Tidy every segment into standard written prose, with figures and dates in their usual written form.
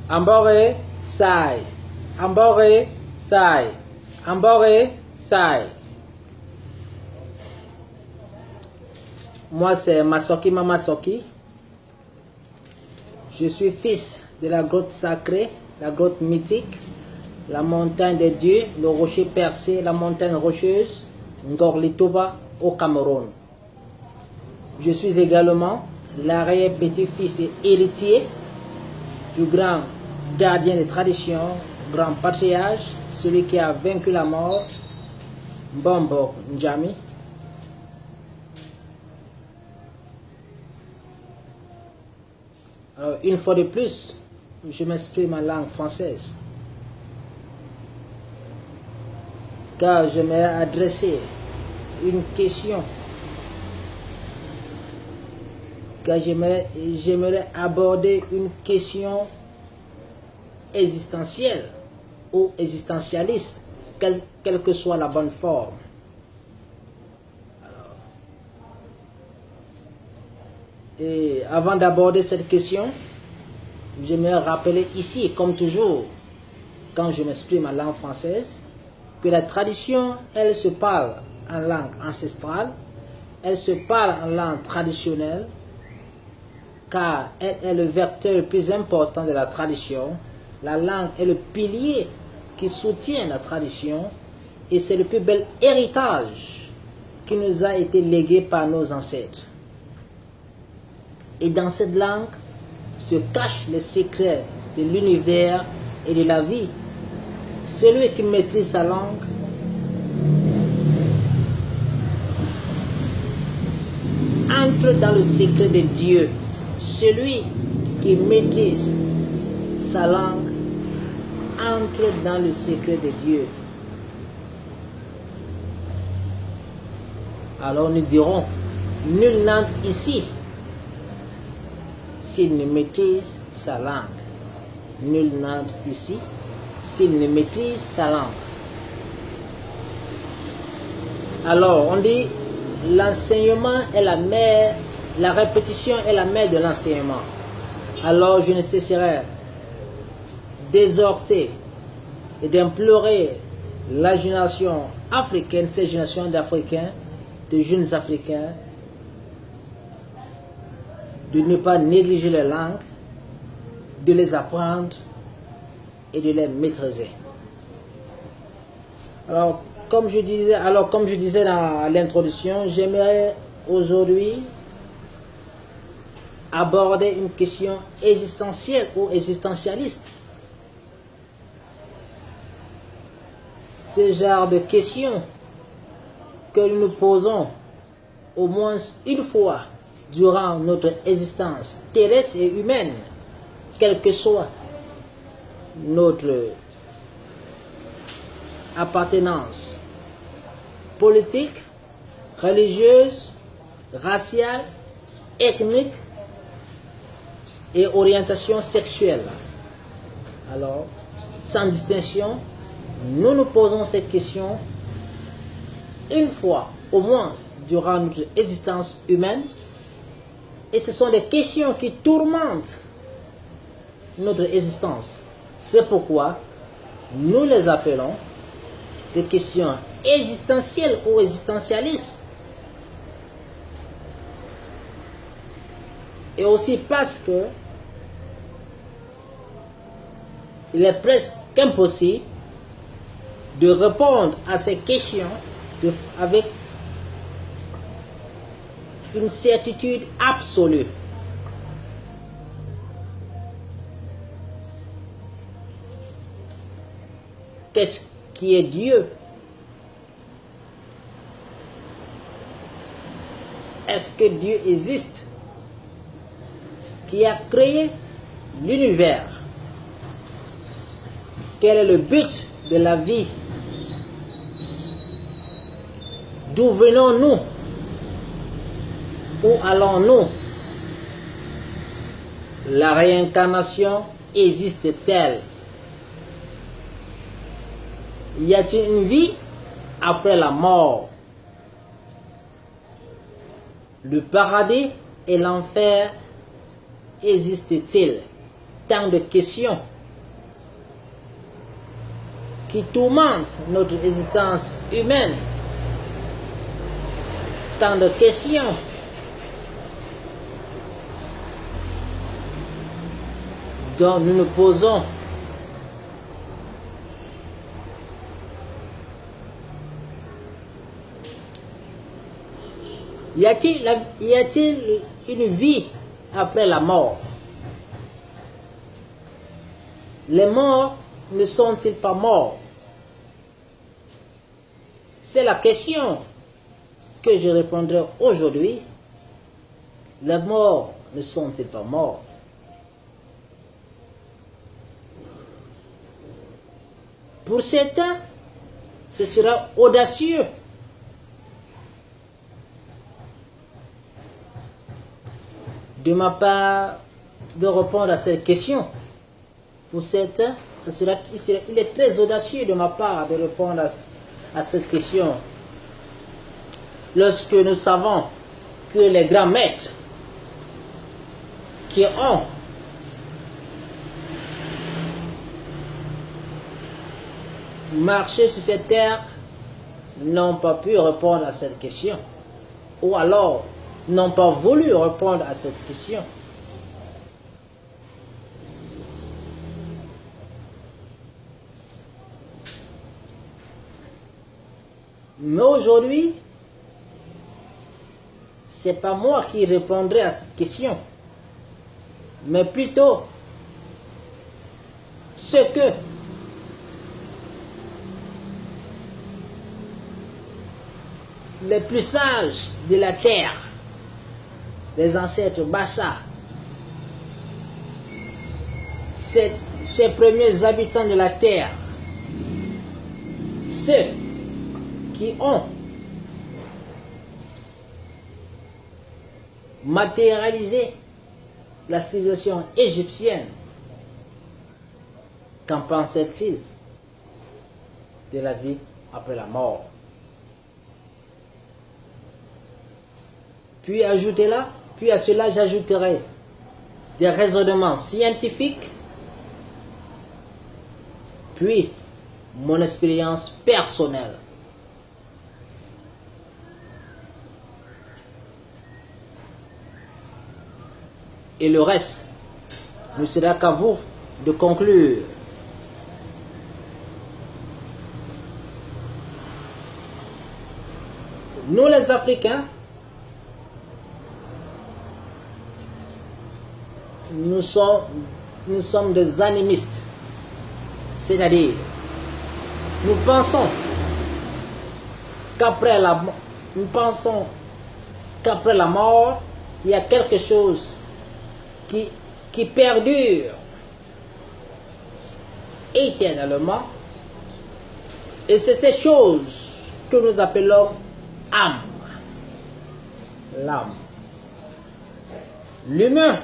Ambore Sai. Ambore Sai. Ambore Sai. Moi, c'est Masoki Mamasoki. Je suis fils de la grotte sacrée, la grotte mythique, la montagne de Dieu, le rocher percé, la montagne rocheuse, Ngorlitoba, au Cameroun. Je suis également l'arrière-petit-fils et héritier du grand gardien des traditions, grand patriarche, celui qui a vaincu la mort, Mbombo Njami. Alors, une fois de plus, je m'exprime en langue française, car j'aimerais adresser une question, car j'aimerais aborder une question existentielle ou existentialiste, quelle que soit la bonne forme. Et avant d'aborder cette question, j'aimerais rappeler ici, comme toujours, quand je m'exprime en langue française, que la tradition, elle se parle en langue ancestrale, elle se parle en langue traditionnelle, car elle est le vecteur le plus important de la tradition. La langue est le pilier qui soutient la tradition et c'est le plus bel héritage qui nous a été légué par nos ancêtres. Et dans cette langue se cachent les secrets de l'univers et de la vie. Celui qui maîtrise sa langue entre dans le secret de Dieu. Celui qui maîtrise sa langue entre dans le secret de Dieu. Alors nous dirons, nul n'entre ici s'il ne maîtrise sa langue. Nul n'entre ici s'il ne maîtrise sa langue. Alors on dit, l'enseignement est la mère, la répétition est la mère de l'enseignement. Alors je ne cesserai d'exhorter et d'implorer la génération africaine, cette génération d'Africains, de jeunes Africains, de ne pas négliger les langues, de les apprendre et de les maîtriser. Alors, comme je disais dans l'introduction, j'aimerais aujourd'hui aborder une question existentielle ou existentialiste. Ce genre de questions que nous nous posons au moins une fois durant notre existence terrestre et humaine, quelle que soit notre appartenance politique, religieuse, raciale, ethnique et orientation sexuelle. Alors, sans distinction, nous nous posons cette question une fois au moins durant notre existence humaine. Et ce sont des questions qui tourmentent notre existence. C'est pourquoi nous les appelons des questions existentielles ou existentialistes. Et aussi parce que il est presque impossible de répondre à ces questions avec une certitude absolue. Qu'est-ce qui est Dieu? Est-ce que Dieu existe? Qui a créé l'univers? Quel est le but de la vie? D'où venons-nous? Où allons-nous? La réincarnation existe-t-elle? Y a-t-il une vie après la mort? Le paradis et l'enfer existent-ils? Tant de questions qui tourmentent notre existence humaine. Tant de questions dont nous nous posons. Y a-t-il une vie après la mort? Les morts ne sont-ils pas morts? C'est la question que je répondrai aujourd'hui. Les morts ne sont-ils pas morts? Pour certains, ce sera audacieux. De ma part, de répondre à cette question. Pour certains, il est très audacieux de ma part de répondre à cette question. Lorsque nous savons que les grands maîtres qui ont marché sur cette terre n'ont pas pu répondre à cette question, ou alors n'ont pas voulu répondre à cette question. Mais aujourd'hui, ce n'est pas moi qui répondrai à cette question, mais plutôt ce que les plus sages de la terre, les ancêtres Bassa, ces premiers habitants de la terre, ceux qui ont matérialisé la civilisation égyptienne, qu'en pensaient-ils de la vie après la mort? Puis à cela j'ajouterai des raisonnements scientifiques, puis mon expérience personnelle. Et le reste ne sera qu'à vous de conclure. Nous les Africains, nous sommes des animistes. C'est-à-dire, nous pensons qu'après la mort, il y a quelque chose qui perdure éternellement, et c'est cette chose que nous appelons âme. L'âme. L'humain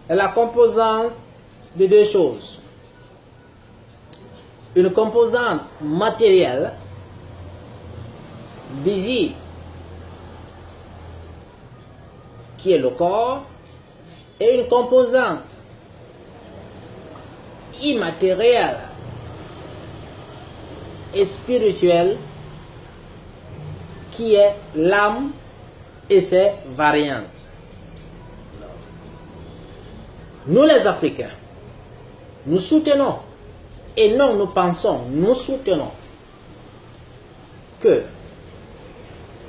est la composante de deux choses. Une composante matérielle, visible, qui est le corps, et une composante immatérielle et spirituelle qui est l'âme et ses variantes. Nous les Africains, nous soutenons, et non nous pensons, nous soutenons que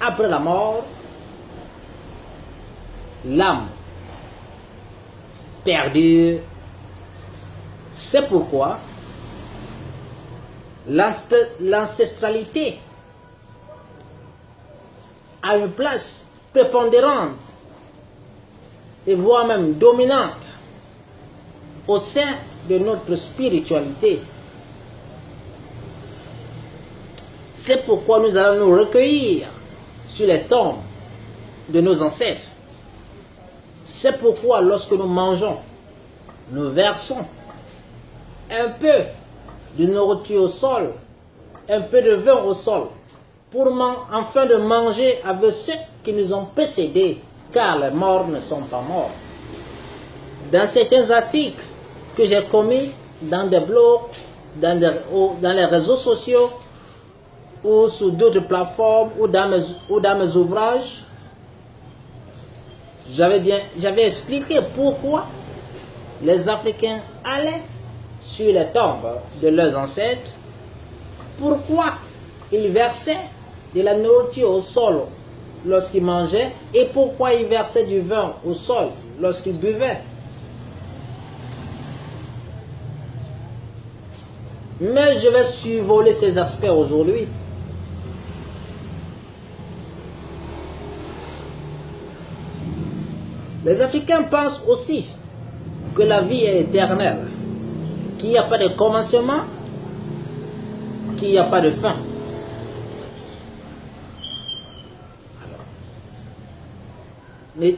après la mort, l'âme perdure. C'est pourquoi l'ancestralité a une place prépondérante et voire même dominante au sein de notre spiritualité. C'est pourquoi nous allons nous recueillir sur les tombes de nos ancêtres. C'est pourquoi lorsque nous mangeons, nous versons un peu de nourriture au sol, un peu de vin au sol, afin de manger avec ceux qui nous ont précédés, car les morts ne sont pas morts. Dans certains articles que j'ai commis dans des blogs dans les réseaux sociaux ou sur d'autres plateformes ou dans mes ouvrages, j'avais expliqué pourquoi les Africains allaient sur les tombes de leurs ancêtres, pourquoi ils versaient de la nourriture au sol lorsqu'ils mangeaient et pourquoi ils versaient du vin au sol lorsqu'ils buvaient. Mais je vais survoler ces aspects aujourd'hui. Les Africains pensent aussi que la vie est éternelle, qu'il n'y a pas de commencement, qu'il n'y a pas de fin.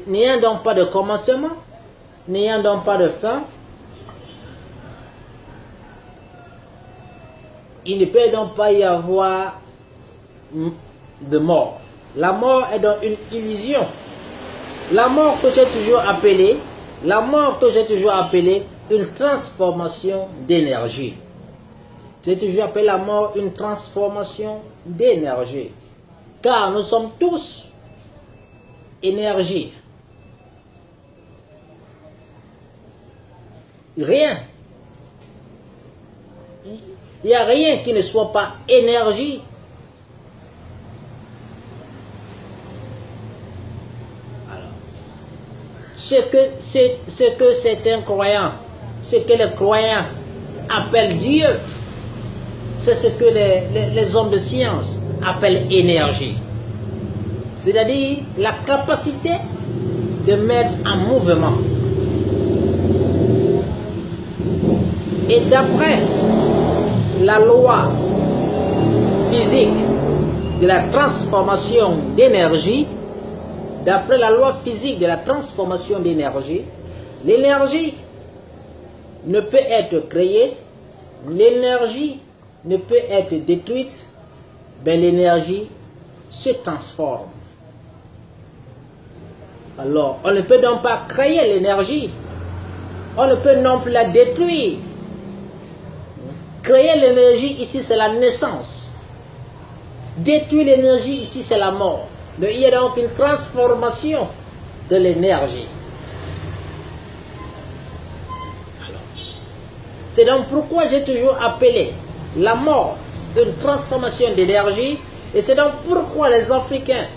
N'ayant donc pas de commencement, n'ayant donc pas de fin, il ne peut donc pas y avoir de mort. La mort est donc une illusion. La mort que j'ai toujours appelée, une transformation d'énergie. J'ai toujours appelé la mort une transformation d'énergie. Car nous sommes tous énergie. Rien. Il n'y a rien qui ne soit pas énergie. Alors, ce que certains croyants, ce que les croyants appellent Dieu, c'est ce que les hommes de science appellent énergie. C'est-à-dire la capacité de mettre en mouvement. Et d'après la loi physique de la transformation d'énergie, d'après la loi physique de la transformation d'énergie, l'énergie ne peut être créée, l'énergie ne peut être détruite, mais l'énergie se transforme. Alors, on ne peut donc pas créer l'énergie, on ne peut non plus la détruire. Créer l'énergie, ici, c'est la naissance. Détruire l'énergie, ici, c'est la mort. Mais il y a donc une transformation de l'énergie. C'est donc pourquoi j'ai toujours appelé la mort une transformation d'énergie. Et c'est donc pourquoi les Africains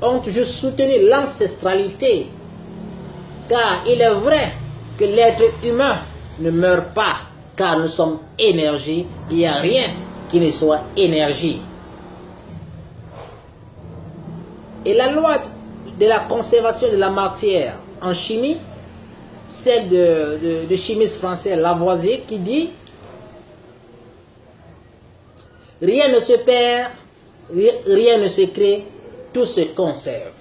ont toujours soutenu l'ancestralité. Car il est vrai que l'être humain ne meurt pas, car nous sommes énergie, il n'y a rien qui ne soit énergie. Et la loi de la conservation de la matière en chimie, celle de chimiste français Lavoisier qui dit « Rien ne se perd, rien ne se crée, tout se conserve.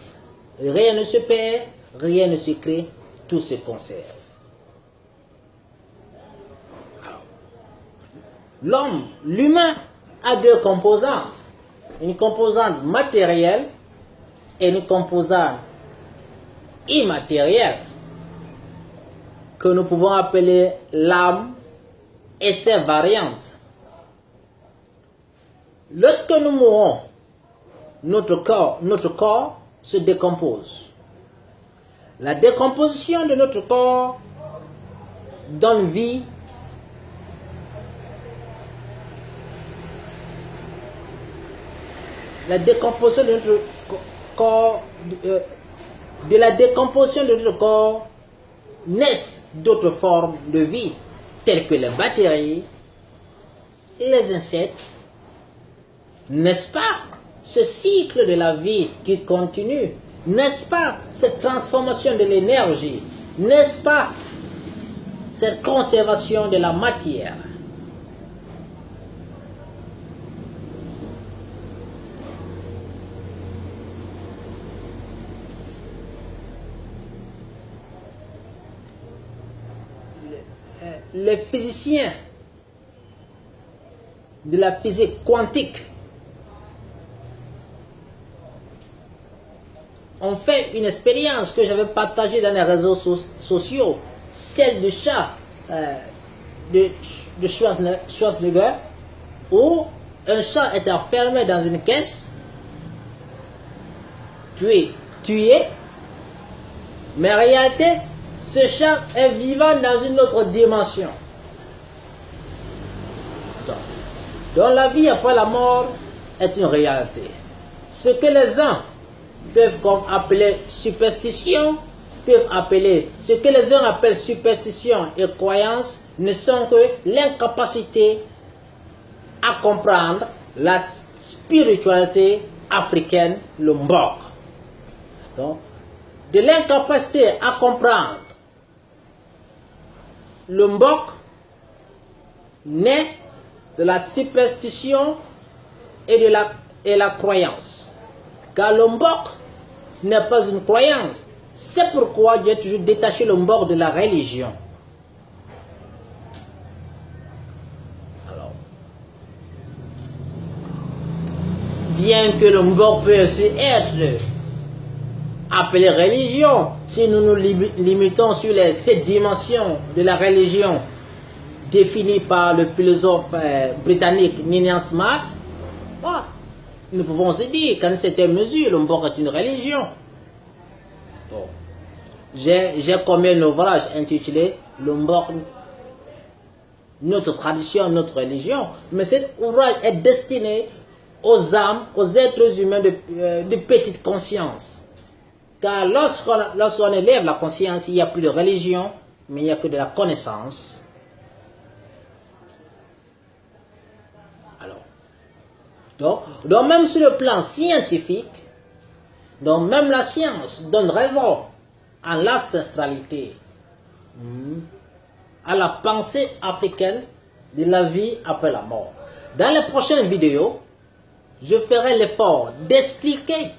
Rien ne se perd, rien ne se crée, tout se conserve. » L'homme, l'humain, a deux composantes. Une composante matérielle et une composante immatérielle que nous pouvons appeler l'âme et ses variantes. Lorsque nous mourons, notre corps se décompose. La décomposition de notre corps donne vie la décomposition de notre corps, de la décomposition de notre corps naissent d'autres formes de vie, telles que les bactéries, les insectes. N'est-ce pas ce cycle de la vie qui continue? N'est-ce pas cette transformation de l'énergie? N'est-ce pas cette conservation de la matière? Les physiciens de la physique quantique ont fait une expérience que j'avais partagée dans les réseaux sociaux. celle de chat de Schwarzenegger, où un chat est enfermé dans une caisse, puis tué, mais en réalité, ce chat est vivant dans une autre dimension. Donc la vie après la mort est une réalité. Ce que les uns peuvent appeler superstition, ce que les uns appellent superstition et croyance, ne sont que l'incapacité à comprendre la spiritualité africaine, le Mbok. Donc, de l'incapacité à comprendre le Mbok naît de la superstition et de la croyance. Car le Mbok n'est pas une croyance. C'est pourquoi Dieu a toujours détaché le Mbok de la religion. Alors, bien que le Mbok peut aussi être appelé religion, si nous nous limitons sur les 7 dimensions de la religion définies par le philosophe britannique Ninian Smart, nous pouvons se dire qu'à une certaine mesure, le Mbok est une religion. Bon. J'ai commis un ouvrage intitulé Le Mbok, notre tradition, notre religion. Mais cet ouvrage est destiné aux âmes, aux êtres humains de petite conscience. Car lorsqu'on élève la conscience, il n'y a plus de religion, mais il n'y a que de la connaissance. Alors, donc même sur le plan scientifique, donc même la science donne raison à l'ancestralité, à la pensée africaine de la vie après la mort. Dans les prochaines vidéos, je ferai l'effort d'expliquer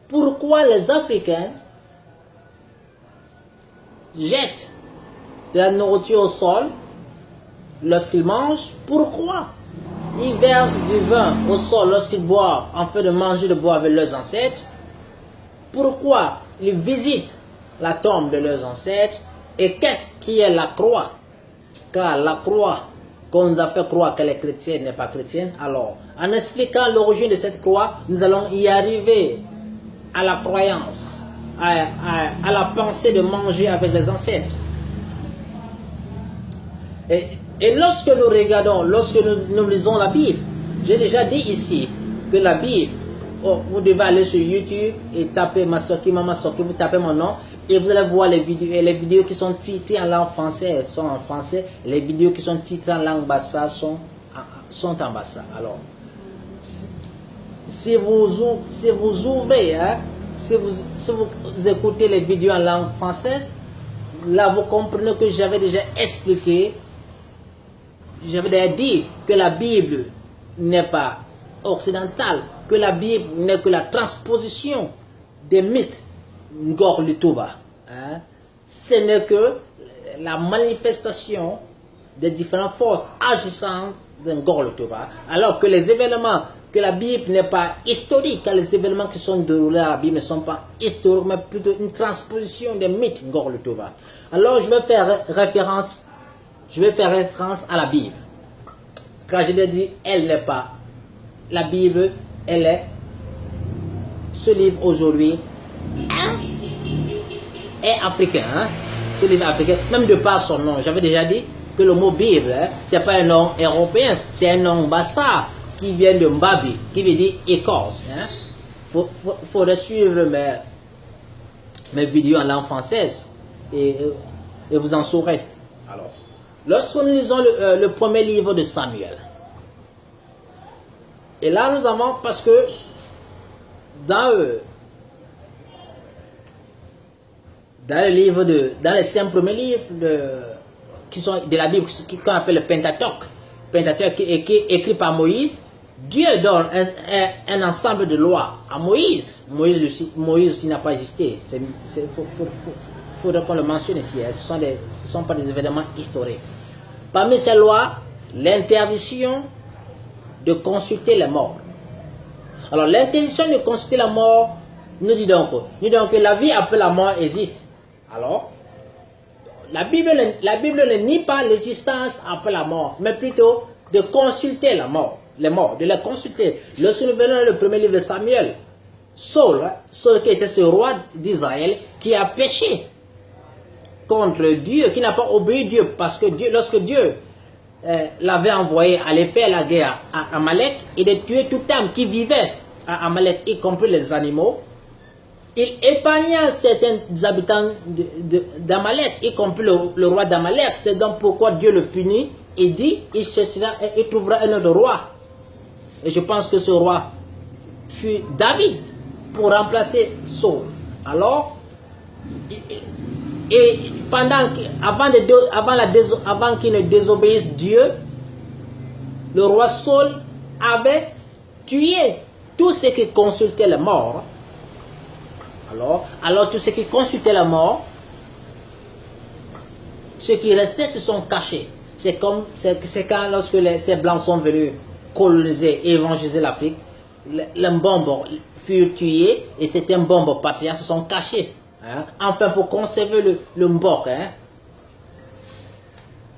pourquoi les Africains jettent de la nourriture au sol lorsqu'ils mangent. Pourquoi ils versent du vin au sol lorsqu'ils boivent, afin de manger de boire avec leurs ancêtres. Pourquoi ils visitent la tombe de leurs ancêtres. Et qu'est-ce qui est la croix? Car la croix qu'on nous a fait croire qu'elle est chrétienne n'est pas chrétienne. Alors, en expliquant l'origine de cette croix, nous allons y arriver à la croyance, à la pensée de manger avec les ancêtres. Et lorsque nous regardons, lorsque nous lisons la Bible, j'ai déjà dit ici que la Bible, vous devez aller sur YouTube et taper Masoki Mama Soki, vous tapez mon nom et vous allez voir les vidéos qui sont titrées en langue française sont en français, les vidéos qui sont titrées en langue bassa sont en bassa. Alors, si vous ouvrez, si vous écoutez les vidéos en langue française, là vous comprenez que j'avais déjà expliqué, j'avais déjà dit que la Bible n'est pas occidentale, que la Bible n'est que la transposition des mythes Ngor Lutuba. Ce n'est que la manifestation des différentes forces agissantes de Ngor Lutuba. Alors que les événements, que la Bible n'est pas historique, car les événements qui sont déroulés à la Bible ne sont pas historiques, mais plutôt une transposition des mythes Ngor Lutuba. Alors je vais faire référence à la Bible. Quand je l'ai dit, elle n'est pas. La Bible, elle est. Ce livre aujourd'hui est africain. Ce livre est africain, même de par son nom. J'avais déjà dit que le mot Bible, ce n'est pas un nom européen, c'est un nom bassa qui vient de Mbabi, qui veut dire Écosse. Il faudrait suivre mes vidéos en langue française et vous en saurez. Alors, lorsque nous lisons le premier livre de Samuel, et là nous avons, parce que dans les 5 premiers livres qui sont de la Bible, qu'on appelle le Pentateuque, qui est écrit par Moïse, Dieu donne un ensemble de lois à Moïse. Moïse aussi n'a pas existé. Il faudrait qu'on le mentionne ici. Ce ne sont pas des événements historiques. Parmi ces lois, l'interdiction de consulter les morts. Alors l'interdiction de consulter la mort nous dit donc que la vie après la mort existe. Alors, la Bible ne nie pas l'existence après la mort, mais plutôt de consulter la mort, les morts, de les consulter. Lorsque nous venons le premier livre de Samuel, Saul qui était ce roi d'Israël, qui a péché contre Dieu, qui n'a pas obéi Dieu, parce que Dieu, lorsque Dieu l'avait envoyé aller faire la guerre à Amalek et de tuer toute âme qui vivait à Amalek, y compris les animaux, il épargna certains habitants d'Amalek, y compris le roi d'Amalek. C'est donc pourquoi Dieu le punit et dit, il trouvera un autre roi. Et je pense que ce roi fut David pour remplacer Saul. Alors, et avant qu'il ne désobéisse Dieu, le roi Saul avait tué tous ceux qui consultaient les morts. Alors tous ceux qui consultaient la mort, ceux qui restaient se sont cachés. C'est quand lorsque ces blancs sont venus coloniser et évangéliser l'Afrique, les Mbombo furent tués et certains Mbombo patriarches se sont cachés. Hein, enfin pour conserver le Mbok. Hein.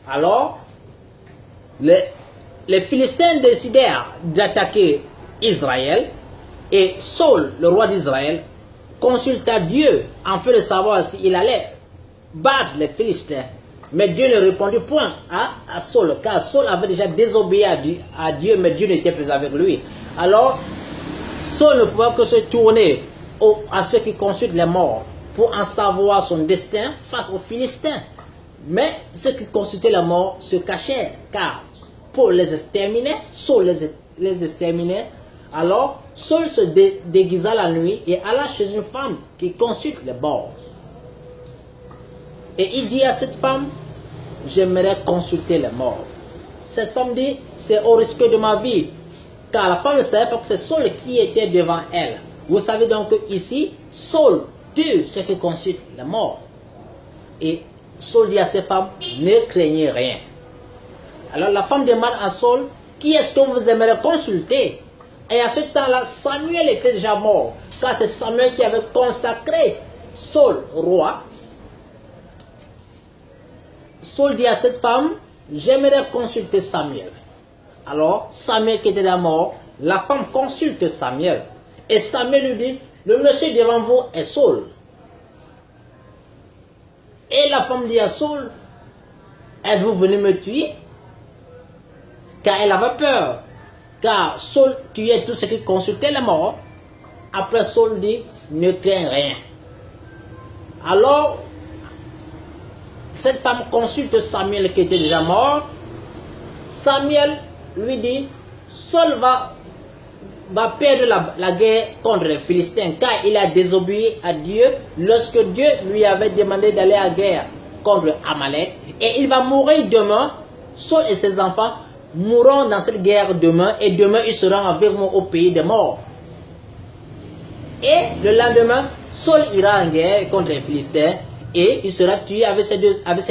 Alors, les Philistins décidèrent d'attaquer Israël et Saul, le roi d'Israël, consulta Dieu afin de savoir s'il allait battre les Philistins. Mais Dieu ne répondit point à Saul, car Saul avait déjà désobéi à Dieu, mais Dieu n'était plus avec lui. Alors, Saul ne pouvait que se tourner à ceux qui consultent les morts pour en savoir son destin face aux Philistins. Mais ceux qui consultaient la mort se cachèrent, car Paul les exterminait, Saul les exterminait. Alors, Saul se déguisa la nuit et alla chez une femme qui consulte les morts. Et il dit à cette femme, j'aimerais consulter les morts. Cette femme dit, c'est au risque de ma vie. Car la femme ne savait pas que c'est Saul qui était devant elle. Vous savez donc ici, Saul tue ceux qui consultent les morts. Et Saul dit à cette femme, ne craignez rien. Alors la femme demande à Saul, qui est-ce que vous aimeriez consulter? Et à ce temps-là, Samuel était déjà mort. Car c'est Samuel qui avait consacré Saul roi. Saul dit à cette femme, j'aimerais consulter Samuel. Alors, Samuel qui était déjà mort, la femme consulte Samuel. Et Samuel lui dit, le monsieur devant vous est Saul. Et la femme dit à Saul, êtes-vous venu me tuer? Car elle avait peur. Car Saul tuait tous ceux qui consultaient les morts. Après Saul dit, ne crains rien. Alors, cette femme consulte Samuel qui était déjà mort. Samuel lui dit, Saul va perdre la guerre contre les Philistins, car il a désobéi à Dieu lorsque Dieu lui avait demandé d'aller à la guerre contre Amalek. Et il va mourir demain. Saul et ses enfants mourront dans cette guerre demain, et demain ils seront avec moi au pays des morts. Et le lendemain, Saul ira en guerre contre les Philistins et il sera tué avec ses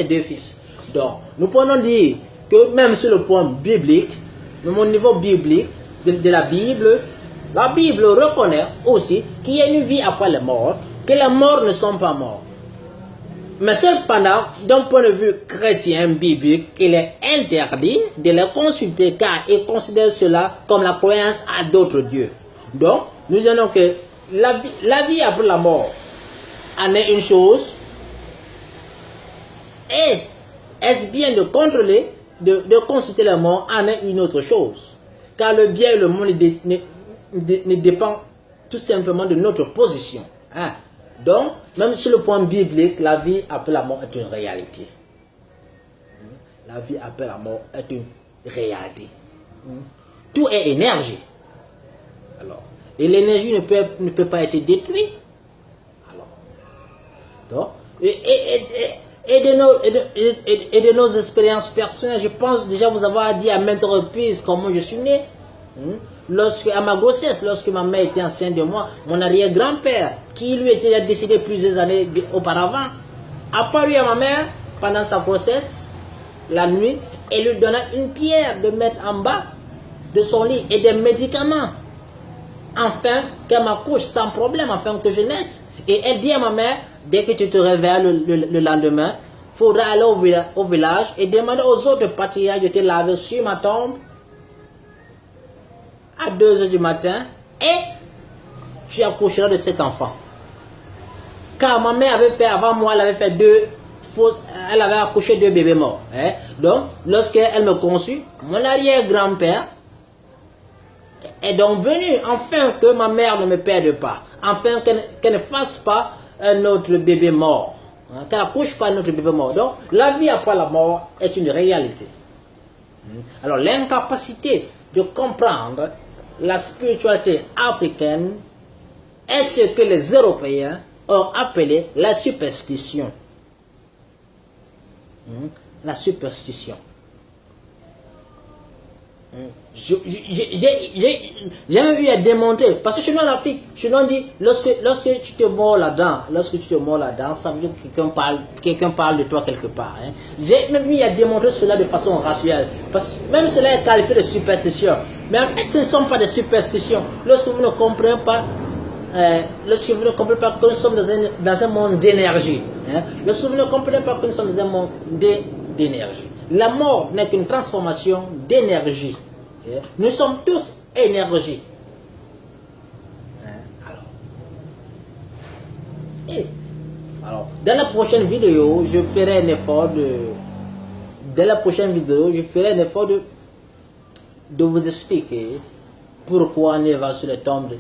deux fils. Donc, nous pouvons dire que même sur le point biblique, même au niveau biblique de la Bible reconnaît aussi qu'il y a une vie après la mort, que les morts ne sont pas morts. Mais cependant, d'un point de vue chrétien biblique, il est interdit de les consulter car ils considèrent cela comme la croyance à d'autres dieux. Donc, nous allons que la vie après la mort en est une chose. Et est-ce bien de contrôler, de consulter la mort en est une autre chose. Car le bien et le mal ne dépend tout simplement de notre position. Hein? Donc, même sur le point biblique, la vie après la mort est une réalité. La vie après la mort est une réalité. Tout est énergie. Alors, et l'énergie ne peut pas être détruite. Alors, donc, et de nos expériences personnelles, je pense déjà vous avoir dit à maintes reprises comment je suis né. À ma grossesse, lorsque ma mère était enceinte de moi, mon arrière-grand-père, qui lui était décédé plusieurs années auparavant, apparut à ma mère pendant sa grossesse, la nuit, et lui donna une pierre de mettre en bas de son lit et des médicaments, afin qu'elle m'accouche sans problème, afin que je naisse. Et elle dit à ma mère, dès que tu te réveilles le lendemain, faudra aller au village et demander aux autres patriarches de te laver sur ma tombe à 2 heures du matin et tu accoucheras de cet enfant. Car ma mère avait fait, avant moi, elle avait fait elle avait accouché 2 bébés morts. Hein. Donc, lorsqu'elle me conçut, mon arrière-grand-père est donc venu, afin que ma mère ne me perde pas, afin qu'elle ne fasse pas un autre bébé mort, hein, qu'elle n'accouche pas un autre bébé mort. Donc, la vie après la mort est une réalité. Alors, l'incapacité de comprendre la spiritualité africaine est ce que les Européens ont appelé la superstition. La superstition. J'ai même eu à démontrer, parce que chez nous en Afrique, chez nous on dit, lorsque tu te mords la dent, ça veut dire que quelqu'un parle de toi quelque part. Hein. J'ai même eu à démontrer cela de façon rationnelle, parce que même cela est qualifié de superstition. Mais en fait, ce ne sont pas des superstitions. Lorsque vous ne comprenez pas, que nous sommes dans un monde d'énergie, hein, lorsque vous ne comprenez pas que nous sommes dans un monde d'énergie, la mort n'est qu'une transformation d'énergie. Nous sommes tous énergie. Alors, dans la prochaine vidéo, je ferai un effort de vous expliquer pourquoi on va sur les tombes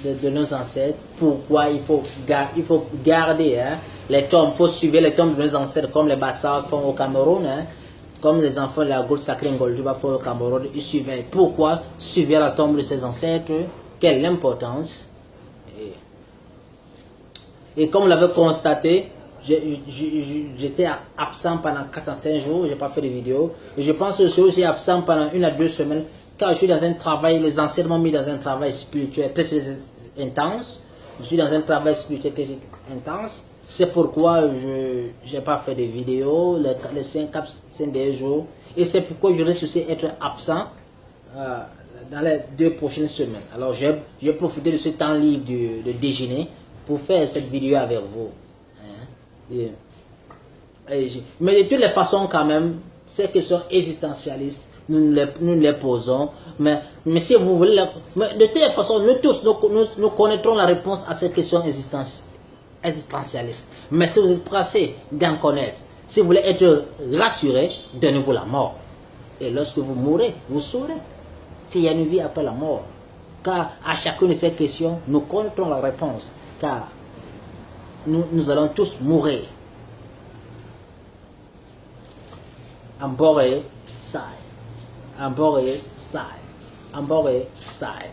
de nos ancêtres, pourquoi il faut garder, hein, les tombes, il faut suivre les tombes de nos ancêtres comme les Bassas font au Cameroun, hein, comme les enfants de la Gourde Sacrée Ngoljuba font au Cameroun. Ils suivaient. Pourquoi suivre la tombe de ses ancêtres? Quelle importance? Et comme vous l'avez constaté, j'étais absent pendant 4 à 5 jours, je n'ai pas fait de vidéo. Et je pense que je suis aussi absent pendant 1 à 2 semaines, car je suis dans un travail, les ancêtres m'ont mis dans un travail spirituel très intense. Je suis dans un travail spirituel très intense. C'est pourquoi je n'ai pas fait de vidéo les 5 derniers jours. Et c'est pourquoi je risque aussi d'être absent dans les 2 prochaines semaines. Alors j'ai profité de ce temps libre de déjeuner pour faire cette vidéo avec vous. Hein? Mais de toutes les façons quand même, ces questions existentialistes, nous les posons. Mais si vous voulez, de toutes les façons, nous tous, nous connaîtrons la réponse à ces questions existentialistes. Mais si vous êtes pressé d'en connaître, si vous voulez être rassuré, donnez-vous la mort. Et lorsque vous mourrez, vous saurez s'il y a une vie après la mort. Car à chacune de ces questions, nous connaîtrons la réponse. Car nous allons tous mourir. Ambore Sai. Ambore Sai. Ambore Sai.